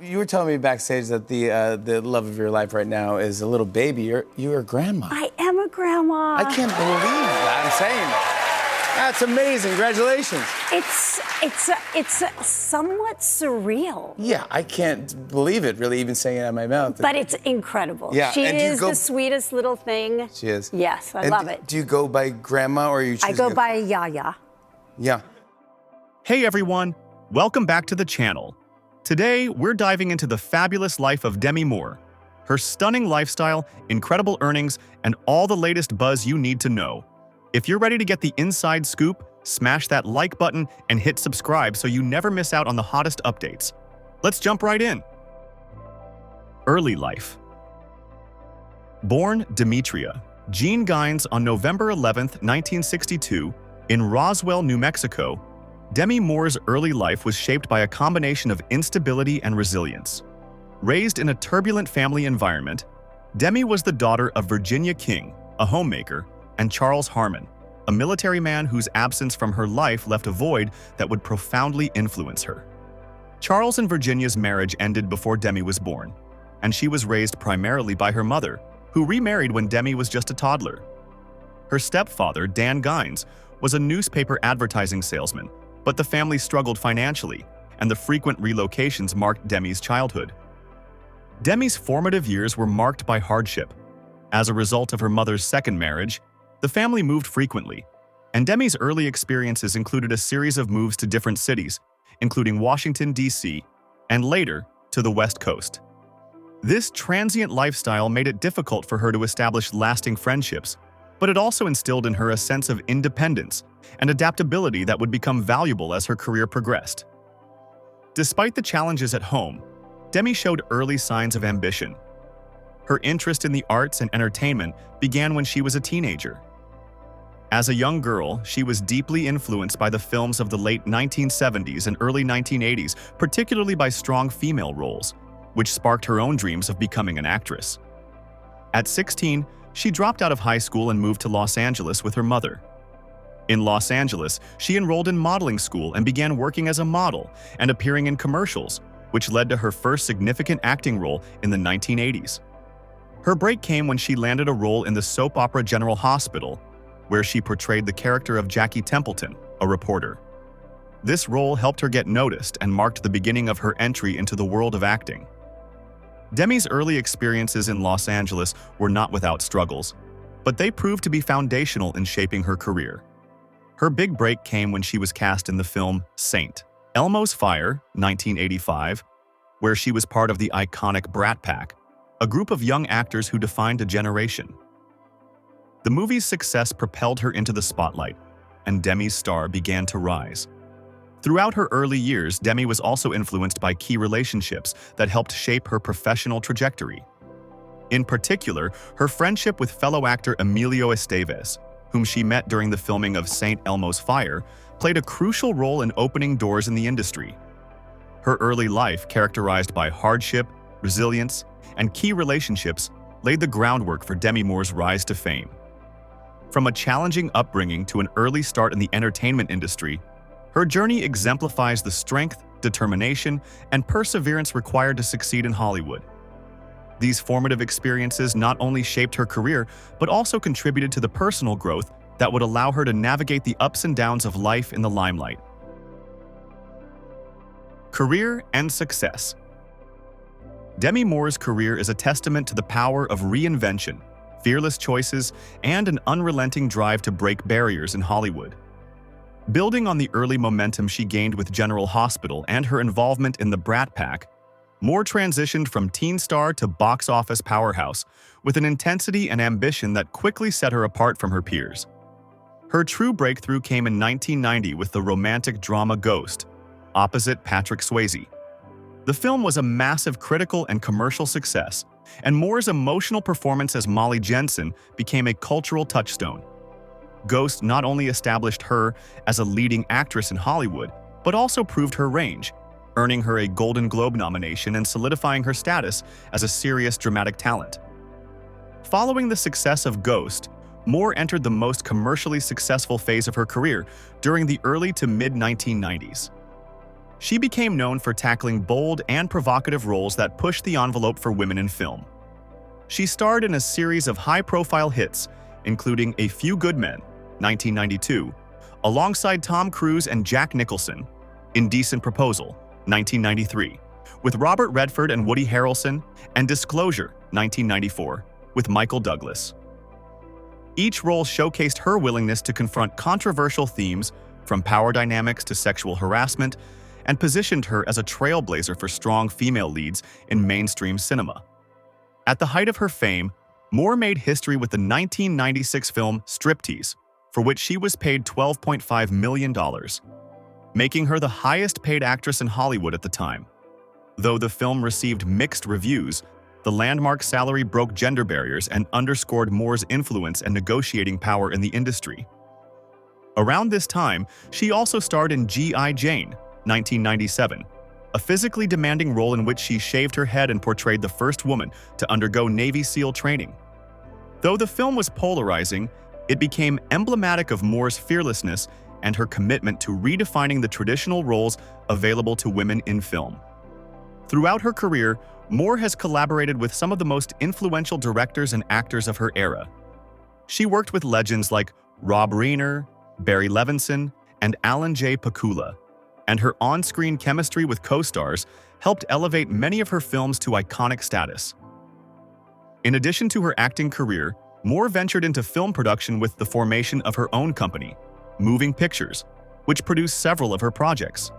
You were telling me backstage that the love of your life right now is a little baby. You're a grandma. I am a grandma. I can't believe that. I'm saying that's amazing. Congratulations. It's somewhat surreal. Yeah, I can't believe it. Really, even saying it out of my mouth. But it's incredible. Yeah, she is the sweetest little thing. She is. Yes, I love it. Do you go by grandma or are you? I go by Yaya. Yeah. Hey everyone, welcome back to the channel. Today, we're diving into the fabulous life of Demi Moore, her stunning lifestyle, incredible earnings, and all the latest buzz you need to know. If you're ready to get the inside scoop, smash that like button and hit subscribe so you never miss out on the hottest updates. Let's jump right in. Early life. Born Demetria Jean Gines on November 11, 1962, in Roswell, New Mexico, Demi Moore's early life was shaped by a combination of instability and resilience. Raised in a turbulent family environment, Demi was the daughter of Virginia King, a homemaker, and Charles Harmon, a military man whose absence from her life left a void that would profoundly influence her. Charles and Virginia's marriage ended before Demi was born, and she was raised primarily by her mother, who remarried when Demi was just a toddler. Her stepfather, Dan Gines, was a newspaper advertising salesman, but the family struggled financially, and the frequent relocations marked Demi's childhood. Demi's formative years were marked by hardship. As a result of her mother's second marriage, the family moved frequently, and Demi's early experiences included a series of moves to different cities, including Washington, D.C., and later, to the West Coast. This transient lifestyle made it difficult for her to establish lasting friendships, but it also instilled in her a sense of independence and adaptability that would become valuable as her career progressed. Despite the challenges at home, Demi showed early signs of ambition. Her interest in the arts and entertainment began when she was a teenager. As a young girl, she was deeply influenced by the films of the late 1970s and early 1980s, particularly by strong female roles, which sparked her own dreams of becoming an actress. At 16, she dropped out of high school and moved to Los Angeles with her mother. In Los Angeles, she enrolled in modeling school and began working as a model and appearing in commercials, which led to her first significant acting role in the 1980s. Her break came when she landed a role in the soap opera General Hospital, where she portrayed the character of Jackie Templeton, a reporter. This role helped her get noticed and marked the beginning of her entry into the world of acting. Demi's early experiences in Los Angeles were not without struggles, but they proved to be foundational in shaping her career. Her big break came when she was cast in the film Saint, Elmo's Fire, 1985, where she was part of the iconic Brat Pack, a group of young actors who defined a generation. The movie's success propelled her into the spotlight, and Demi's star began to rise. Throughout her early years, Demi was also influenced by key relationships that helped shape her professional trajectory. In particular, her friendship with fellow actor Emilio Estevez, whom she met during the filming of St. Elmo's Fire, played a crucial role in opening doors in the industry. Her early life, characterized by hardship, resilience, and key relationships, laid the groundwork for Demi Moore's rise to fame. From a challenging upbringing to an early start in the entertainment industry, her journey exemplifies the strength, determination, and perseverance required to succeed in Hollywood. These formative experiences not only shaped her career, but also contributed to the personal growth that would allow her to navigate the ups and downs of life in the limelight. Career and success. Demi Moore's career is a testament to the power of reinvention, fearless choices, and an unrelenting drive to break barriers in Hollywood. Building on the early momentum she gained with General Hospital and her involvement in the Brat Pack, Moore transitioned from teen star to box office powerhouse with an intensity and ambition that quickly set her apart from her peers. Her true breakthrough came in 1990 with the romantic drama Ghost, opposite Patrick Swayze. The film was a massive critical and commercial success, and Moore's emotional performance as Molly Jensen became a cultural touchstone. Ghost not only established her as a leading actress in Hollywood, but also proved her range, earning her a Golden Globe nomination and solidifying her status as a serious dramatic talent. Following the success of Ghost, Moore entered the most commercially successful phase of her career during the early to mid-1990s. She became known for tackling bold and provocative roles that pushed the envelope for women in film. She starred in a series of high-profile hits, including A Few Good Men, 1992, alongside Tom Cruise and Jack Nicholson, Indecent Proposal, 1993, with Robert Redford and Woody Harrelson, and Disclosure, 1994, with Michael Douglas. Each role showcased her willingness to confront controversial themes, from power dynamics to sexual harassment, and positioned her as a trailblazer for strong female leads in mainstream cinema. At the height of her fame, Moore made history with the 1996 film Striptease, for which she was paid $12.5 million, making her the highest-paid actress in Hollywood at the time. Though the film received mixed reviews, the landmark salary broke gender barriers and underscored Moore's influence and negotiating power in the industry. Around this time, she also starred in G.I. Jane, 1997, a physically demanding role in which she shaved her head and portrayed the first woman to undergo Navy SEAL training. Though the film was polarizing, it became emblematic of Moore's fearlessness and her commitment to redefining the traditional roles available to women in film. Throughout her career, Moore has collaborated with some of the most influential directors and actors of her era. She worked with legends like Rob Reiner, Barry Levinson, and Alan J. Pakula, and her on-screen chemistry with co-stars helped elevate many of her films to iconic status. In addition to her acting career, Moore ventured into film production with the formation of her own company, Moving Pictures, which produced several of her projects.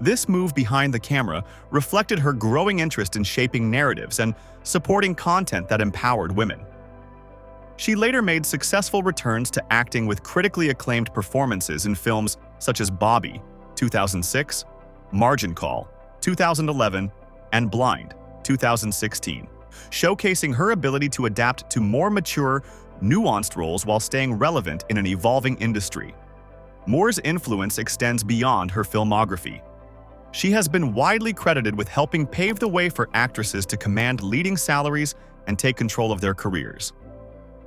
This move behind the camera reflected her growing interest in shaping narratives and supporting content that empowered women. She later made successful returns to acting with critically acclaimed performances in films such as Bobby, 2006, Margin Call, 2011, and Blind, 2016, showcasing her ability to adapt to more mature, nuanced roles while staying relevant in an evolving industry. Moore's influence extends beyond her filmography. She has been widely credited with helping pave the way for actresses to command leading salaries and take control of their careers.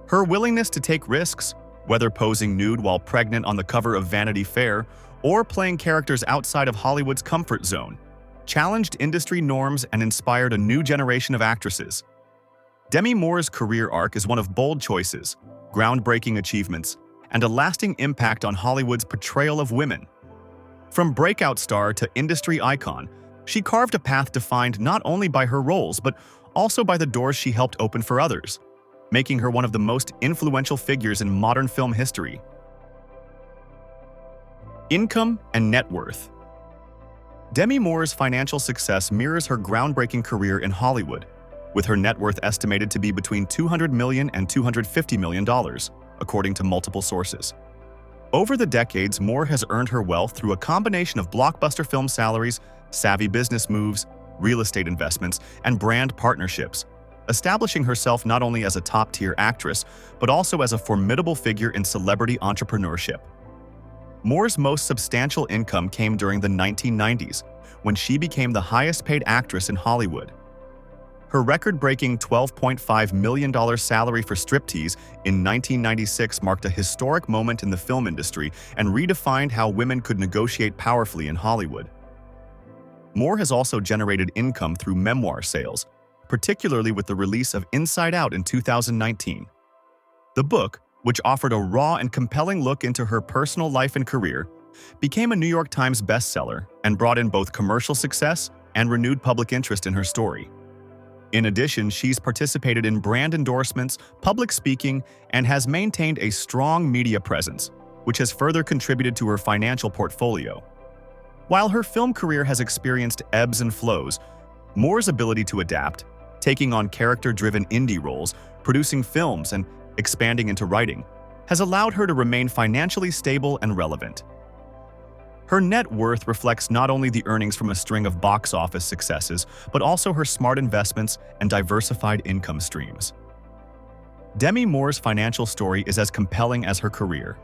Her willingness to take risks, whether posing nude while pregnant on the cover of Vanity Fair or playing characters outside of Hollywood's comfort zone, challenged industry norms and inspired a new generation of actresses. Demi Moore's career arc is one of bold choices, groundbreaking achievements, and a lasting impact on Hollywood's portrayal of women. From breakout star to industry icon, she carved a path defined not only by her roles but also by the doors she helped open for others, making her one of the most influential figures in modern film history. Income and net worth. Demi Moore's financial success mirrors her groundbreaking career in Hollywood, with her net worth estimated to be between $200 million and $250 million, according to multiple sources. Over the decades, Moore has earned her wealth through a combination of blockbuster film salaries, savvy business moves, real estate investments, and brand partnerships, establishing herself not only as a top-tier actress, but also as a formidable figure in celebrity entrepreneurship. Moore's most substantial income came during the 1990s, when she became the highest-paid actress in Hollywood. Her record-breaking $12.5 million salary for Striptease in 1996 marked a historic moment in the film industry and redefined how women could negotiate powerfully in Hollywood. Moore has also generated income through memoir sales, particularly with the release of Inside Out in 2019. The book, which offered a raw and compelling look into her personal life and career, became a New York Times bestseller and brought in both commercial success and renewed public interest in her story. In addition, she's participated in brand endorsements, public speaking, and has maintained a strong media presence, which has further contributed to her financial portfolio. While her film career has experienced ebbs and flows, Moore's ability to adapt, taking on character-driven indie roles, producing films, and expanding into writing, has allowed her to remain financially stable and relevant. Her net worth reflects not only the earnings from a string of box office successes, but also her smart investments and diversified income streams. Demi Moore's financial story is as compelling as her career.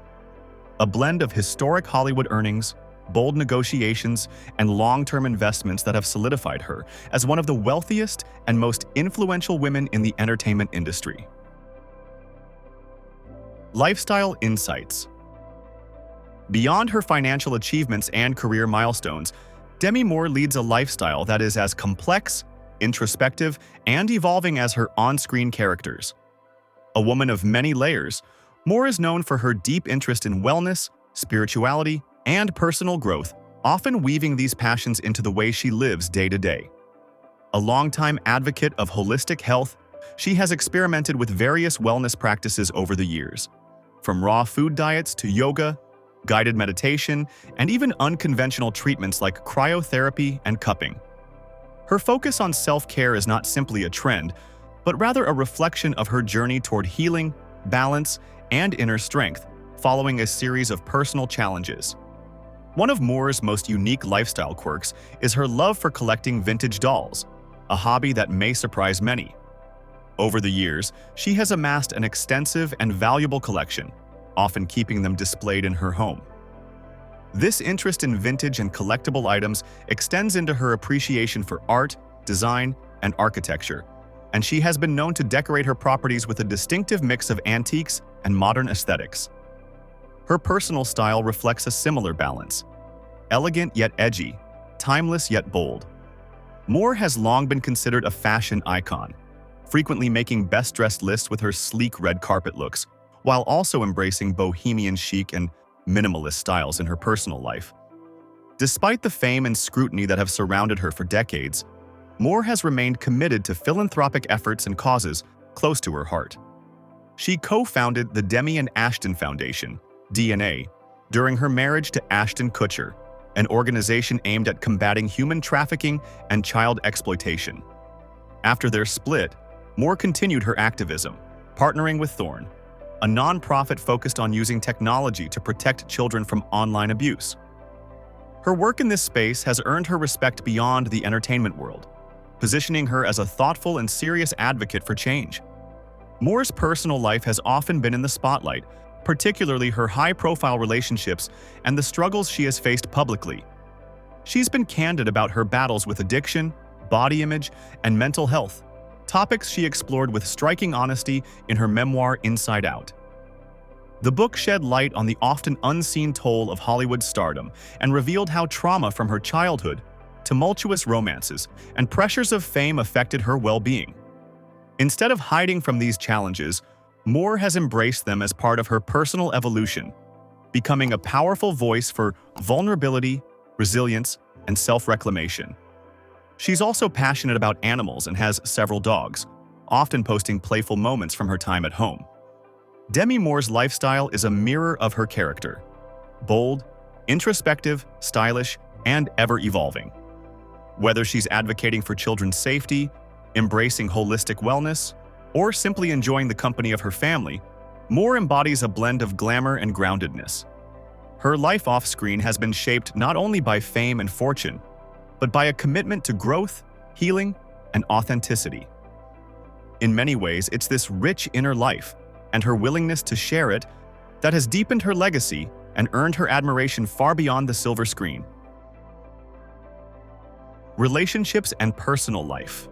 A blend of historic Hollywood earnings, bold negotiations, and long-term investments that have solidified her as one of the wealthiest and most influential women in the entertainment industry. Lifestyle insights. Beyond her financial achievements and career milestones, Demi Moore leads a lifestyle that is as complex, introspective, and evolving as her on-screen characters. A woman of many layers, Moore is known for her deep interest in wellness, spirituality, and personal growth, often weaving these passions into the way she lives day to day. A longtime advocate of holistic health, she has experimented with various wellness practices over the years, from raw food diets to yoga, guided meditation, and even unconventional treatments like cryotherapy and cupping. Her focus on self-care is not simply a trend, but rather a reflection of her journey toward healing, balance, and inner strength, following a series of personal challenges. One of Moore's most unique lifestyle quirks is her love for collecting vintage dolls, a hobby that may surprise many. Over the years, she has amassed an extensive and valuable collection, often keeping them displayed in her home. This interest in vintage and collectible items extends into her appreciation for art, design, and architecture, and she has been known to decorate her properties with a distinctive mix of antiques and modern aesthetics. Her personal style reflects a similar balance: elegant yet edgy, timeless yet bold. Moore has long been considered a fashion icon, frequently making best-dressed lists with her sleek red carpet looks, while also embracing bohemian chic and minimalist styles in her personal life. Despite the fame and scrutiny that have surrounded her for decades, Moore has remained committed to philanthropic efforts and causes close to her heart. She co-founded the Demi and Ashton Foundation, DNA, during her marriage to Ashton Kutcher, an organization aimed at combating human trafficking and child exploitation. After their split, Moore continued her activism, partnering with Thorn, a nonprofit focused on using technology to protect children from online abuse. Her work in this space has earned her respect beyond the entertainment world, positioning her as a thoughtful and serious advocate for change. Moore's personal life has often been in the spotlight, particularly her high-profile relationships and the struggles she has faced publicly. She's been candid about her battles with addiction, body image, and mental health, topics she explored with striking honesty in her memoir Inside Out. The book shed light on the often unseen toll of Hollywood stardom and revealed how trauma from her childhood, tumultuous romances, and pressures of fame affected her well-being. Instead of hiding from these challenges, Moore has embraced them as part of her personal evolution, becoming a powerful voice for vulnerability, resilience, and self-reclamation. She's also passionate about animals and has several dogs, often posting playful moments from her time at home. Demi Moore's lifestyle is a mirror of her character: bold, introspective, stylish, and ever-evolving. Whether she's advocating for children's safety, embracing holistic wellness, or simply enjoying the company of her family, Moore embodies a blend of glamour and groundedness. Her life off-screen has been shaped not only by fame and fortune, but by a commitment to growth, healing, and authenticity. In many ways, it's this rich inner life and her willingness to share it that has deepened her legacy and earned her admiration far beyond the silver screen. Relationships and personal life.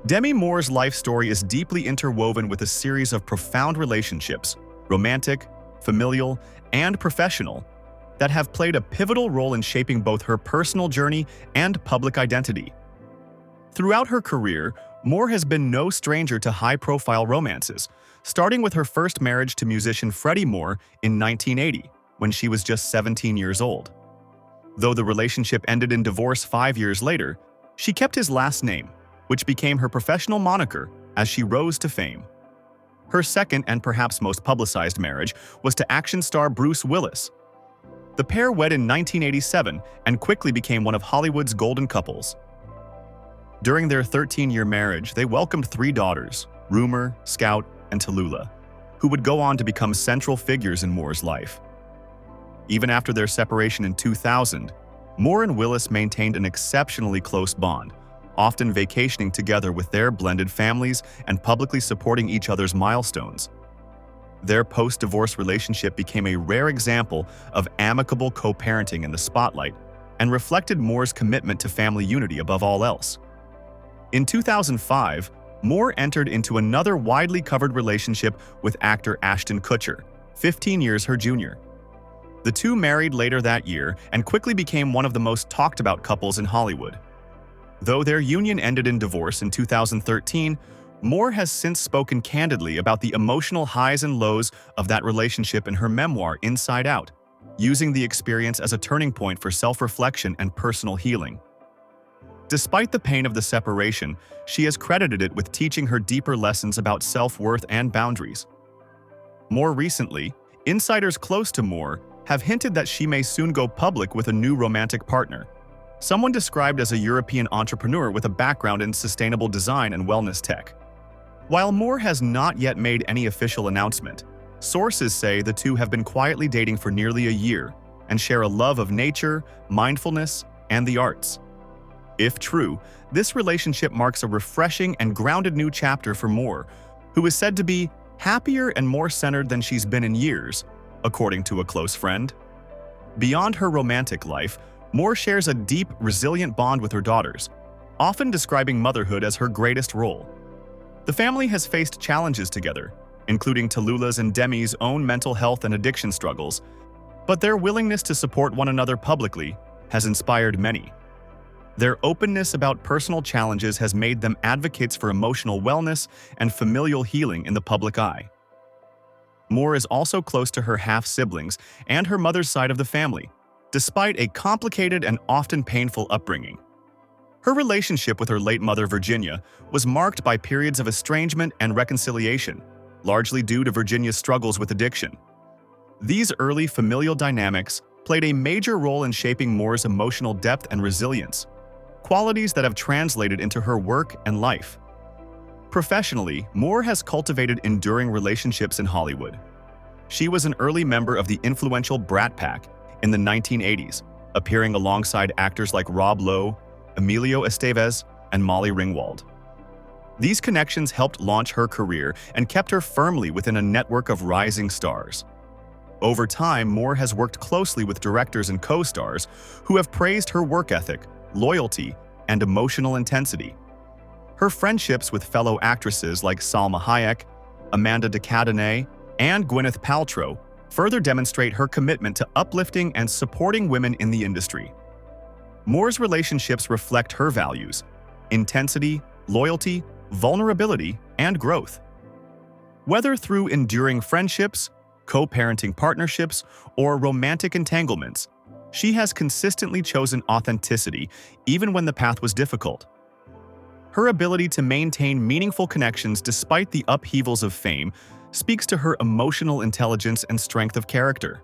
Demi Moore's life story is deeply interwoven with a series of profound relationships, romantic, familial, and professional, that have played a pivotal role in shaping both her personal journey and public identity. Throughout her career, Moore has been no stranger to high-profile romances, starting with her first marriage to musician Freddie Moore in 1980, when she was just 17 years old. Though the relationship ended in divorce 5 years later, she kept his last name, which became her professional moniker as she rose to fame. Her second and perhaps most publicized marriage was to action star Bruce Willis. The pair wed in 1987 and quickly became one of Hollywood's golden couples. During their 13-year marriage, they welcomed 3 daughters, Rumor, Scout, and Tallulah, who would go on to become central figures in Moore's life. Even after their separation in 2000, Moore and Willis maintained an exceptionally close bond, often vacationing together with their blended families and publicly supporting each other's milestones. Their post-divorce relationship became a rare example of amicable co-parenting in the spotlight and reflected Moore's commitment to family unity above all else. In 2005, Moore entered into another widely covered relationship with actor Ashton Kutcher, 15 years her junior. The two married later that year and quickly became one of the most talked about couples in Hollywood. Though their union ended in divorce in 2013, Moore has since spoken candidly about the emotional highs and lows of that relationship in her memoir, Inside Out, using the experience as a turning point for self-reflection and personal healing. Despite the pain of the separation, she has credited it with teaching her deeper lessons about self-worth and boundaries. More recently, insiders close to Moore have hinted that she may soon go public with a new romantic partner, someone described as a European entrepreneur with a background in sustainable design and wellness tech. While Moore has not yet made any official announcement, sources say the two have been quietly dating for nearly a year and share a love of nature, mindfulness, and the arts. If true, this relationship marks a refreshing and grounded new chapter for Moore, who is said to be happier and more centered than she's been in years, according to a close friend. Beyond her romantic life, Moore shares a deep, resilient bond with her daughters, often describing motherhood as her greatest role. The family has faced challenges together, including Tallulah's and Demi's own mental health and addiction struggles, but their willingness to support one another publicly has inspired many. Their openness about personal challenges has made them advocates for emotional wellness and familial healing in the public eye. Moore is also close to her half-siblings and her mother's side of the family, despite a complicated and often painful upbringing. Her relationship with her late mother, Virginia, was marked by periods of estrangement and reconciliation, largely due to Virginia's struggles with addiction. These early familial dynamics played a major role in shaping Moore's emotional depth and resilience, qualities that have translated into her work and life. Professionally, Moore has cultivated enduring relationships in Hollywood. She was an early member of the influential Brat Pack in the 1980s, appearing alongside actors like Rob Lowe, Emilio Estevez, and Molly Ringwald. These connections helped launch her career and kept her firmly within a network of rising stars. Over time, Moore has worked closely with directors and co-stars who have praised her work ethic, loyalty, and emotional intensity. Her friendships with fellow actresses like Salma Hayek, Amanda de Cadenet, and Gwyneth Paltrow further demonstrate her commitment to uplifting and supporting women in the industry. Moore's relationships reflect her values: intensity, loyalty, vulnerability, and growth. Whether through enduring friendships, co-parenting partnerships, or romantic entanglements, she has consistently chosen authenticity even when the path was difficult. Her ability to maintain meaningful connections despite the upheavals of fame speaks to her emotional intelligence and strength of character.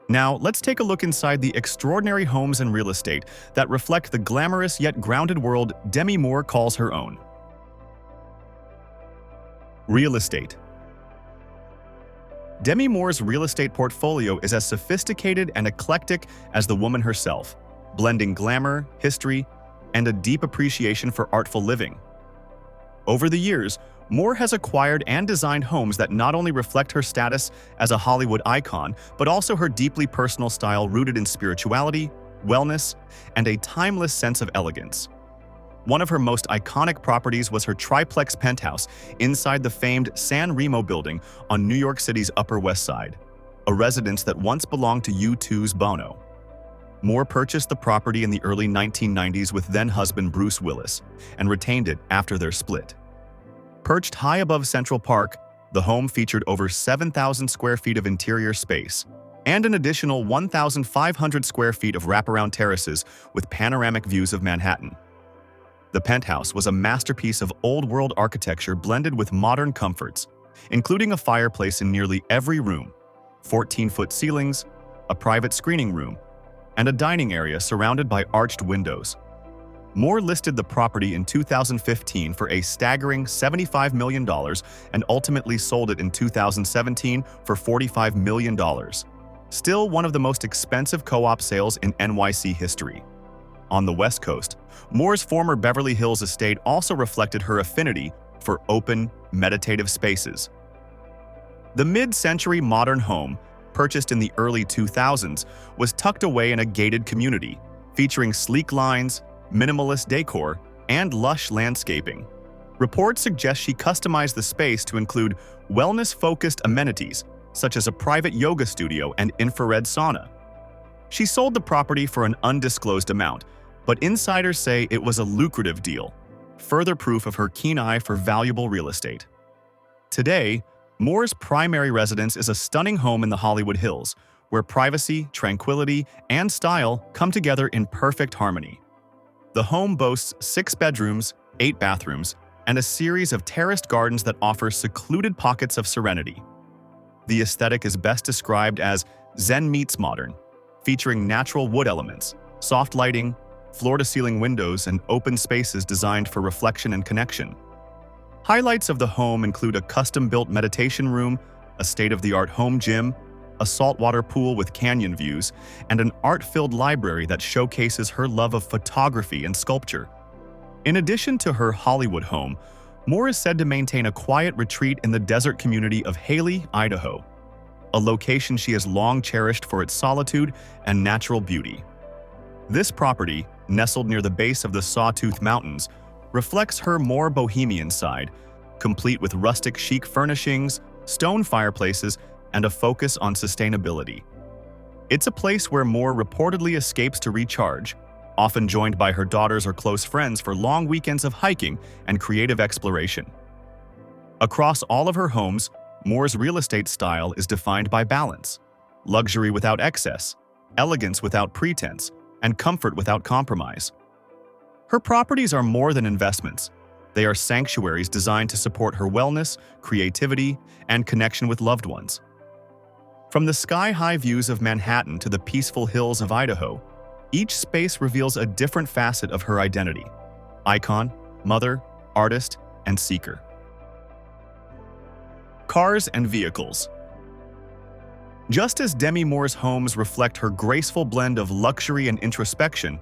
Now, let's take a look inside the extraordinary homes and real estate that reflect the glamorous yet grounded world Demi Moore calls her own. Real estate. Demi Moore's real estate portfolio is as sophisticated and eclectic as the woman herself, blending glamour, history, and a deep appreciation for artful living. Over the years, Moore has acquired and designed homes that not only reflect her status as a Hollywood icon, but also her deeply personal style rooted in spirituality, wellness, and a timeless sense of elegance. One of her most iconic properties was her triplex penthouse inside the famed San Remo building on New York City's Upper West Side, a residence that once belonged to U2's Bono. Moore purchased the property in the early 1990s with then-husband Bruce Willis and retained it after their split. Perched high above Central Park, the home featured over 7,000 square feet of interior space and an additional 1,500 square feet of wraparound terraces with panoramic views of Manhattan. The penthouse was a masterpiece of old-world architecture blended with modern comforts, including a fireplace in nearly every room, 14-foot ceilings, a private screening room, and a dining area surrounded by arched windows. Moore listed the property in 2015 for a staggering $75 million and ultimately sold it in 2017 for $45 million. Still one of the most expensive co-op sales in NYC history. On the West Coast, Moore's former Beverly Hills estate also reflected her affinity for open, meditative spaces. The mid-century modern home, purchased in the early 2000s, was tucked away in a gated community, featuring sleek lines, minimalist decor, and lush landscaping. Reports suggest she customized the space to include wellness-focused amenities, such as a private yoga studio and infrared sauna. She sold the property for an undisclosed amount, but insiders say it was a lucrative deal, further proof of her keen eye for valuable real estate. Today, Moore's primary residence is a stunning home in the Hollywood Hills, where privacy, tranquility, and style come together in perfect harmony. The home boasts 6 bedrooms, 8 bathrooms, and a series of terraced gardens that offer secluded pockets of serenity. The aesthetic is best described as Zen meets modern, featuring natural wood elements, soft lighting, floor-to-ceiling windows, and open spaces designed for reflection and connection. Highlights of the home include a custom-built meditation room, a state-of-the-art home gym, a saltwater pool with canyon views, and an art-filled library that showcases her love of photography and sculpture. In addition to her Hollywood home, Moore is said to maintain a quiet retreat in the desert community of Haley, Idaho, a location she has long cherished for its solitude and natural beauty. This property, nestled near the base of the Sawtooth Mountains, reflects her more bohemian side, complete with rustic chic furnishings, stone fireplaces, and a focus on sustainability. It's a place where Moore reportedly escapes to recharge, often joined by her daughters or close friends for long weekends of hiking and creative exploration. Across all of her homes, Moore's real estate style is defined by balance: luxury without excess, elegance without pretense, and comfort without compromise. Her properties are more than investments. They are sanctuaries designed to support her wellness, creativity, and connection with loved ones. From the sky-high views of Manhattan to the peaceful hills of Idaho, each space reveals a different facet of her identity: icon, mother, artist, and seeker. Cars and vehicles. Just as Demi Moore's homes reflect her graceful blend of luxury and introspection,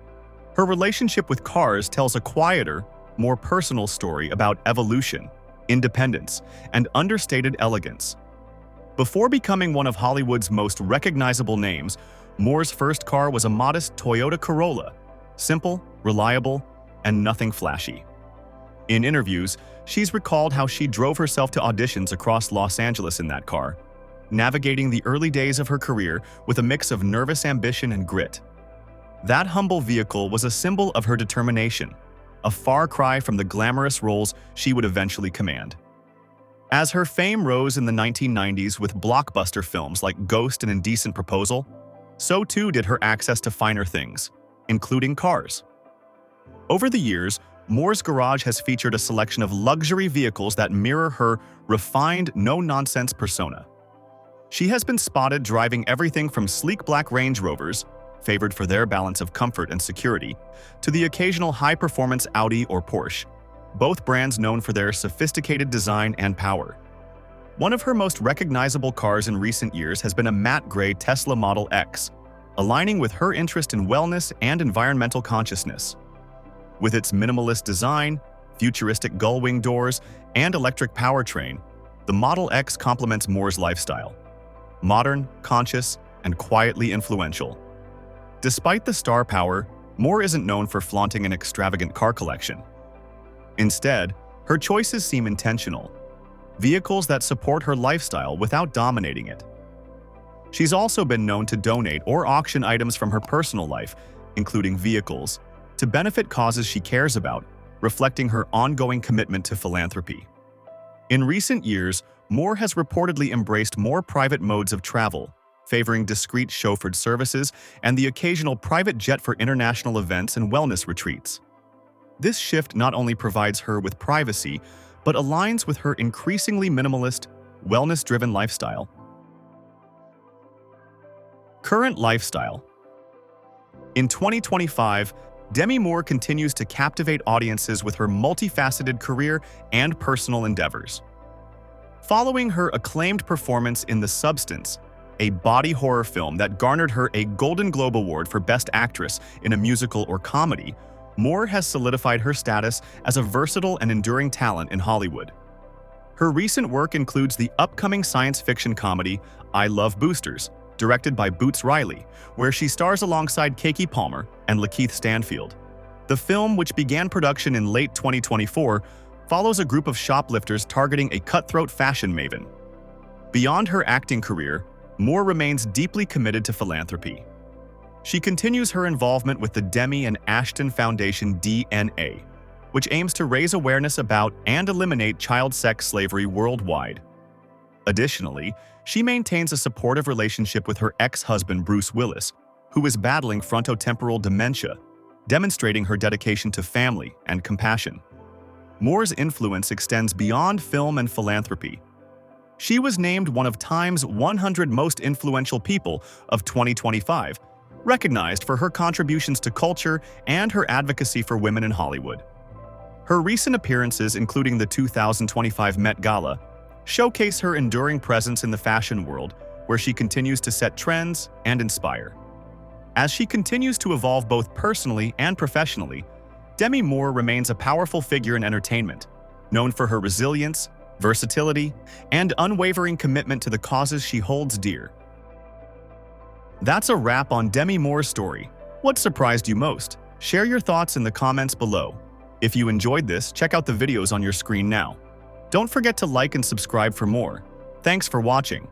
her relationship with cars tells a quieter, more personal story about evolution, independence, and understated elegance. Before becoming one of Hollywood's most recognizable names, Moore's first car was a modest Toyota Corolla, simple, reliable, and nothing flashy. In interviews, she's recalled how she drove herself to auditions across Los Angeles in that car, navigating the early days of her career with a mix of nervous ambition and grit. That humble vehicle was a symbol of her determination, a far cry from the glamorous roles she would eventually command. As her fame rose in the 1990s with blockbuster films like Ghost and Indecent Proposal, so too did her access to finer things, including cars. Over the years, Moore's garage has featured a selection of luxury vehicles that mirror her refined, no-nonsense persona. She has been spotted driving everything from sleek black Range Rovers, favored for their balance of comfort and security, to the occasional high-performance Audi or Porsche, both brands known for their sophisticated design and power. One of her most recognizable cars in recent years has been a matte gray Tesla Model X, aligning with her interest in wellness and environmental consciousness. With its minimalist design, futuristic gull-wing doors, and electric powertrain, the Model X complements Moore's lifestyle: modern, conscious, and quietly influential. Despite the star power, Moore isn't known for flaunting an extravagant car collection. Instead, her choices seem intentional: vehicles that support her lifestyle without dominating it. She's also been known to donate or auction items from her personal life, including vehicles, to benefit causes she cares about, reflecting her ongoing commitment to philanthropy. In recent years, Moore has reportedly embraced more private modes of travel, favoring discreet chauffeured services and the occasional private jet for international events and wellness retreats. This shift not only provides her with privacy, but aligns with her increasingly minimalist, wellness-driven lifestyle. Current lifestyle. In 2025, Demi Moore continues to captivate audiences with her multifaceted career and personal endeavors. Following her acclaimed performance in The Substance, a body horror film that garnered her a Golden Globe Award for Best Actress in a Musical or Comedy, Moore has solidified her status as a versatile and enduring talent in Hollywood. Her recent work includes the upcoming science fiction comedy I Love Boosters, directed by Boots Riley, where she stars alongside Keke Palmer and Lakeith Stanfield. The film, which began production in late 2024, follows a group of shoplifters targeting a cutthroat fashion maven. Beyond her acting career, Moore remains deeply committed to philanthropy. She continues her involvement with the Demi and Ashton Foundation DNA, which aims to raise awareness about and eliminate child sex slavery worldwide. Additionally, she maintains a supportive relationship with her ex-husband Bruce Willis, who is battling frontotemporal dementia, demonstrating her dedication to family and compassion. Moore's influence extends beyond film and philanthropy. She was named one of Time's 100 Most Influential People of 2025, recognized for her contributions to culture and her advocacy for women in Hollywood. Her recent appearances, including the 2025 Met Gala, showcase her enduring presence in the fashion world, where she continues to set trends and inspire. As she continues to evolve both personally and professionally, Demi Moore remains a powerful figure in entertainment, known for her resilience, versatility, and unwavering commitment to the causes she holds dear. That's a wrap on Demi Moore's story. What surprised you most? Share your thoughts in the comments below. If you enjoyed this, check out the videos on your screen now. Don't forget to like and subscribe for more. Thanks for watching.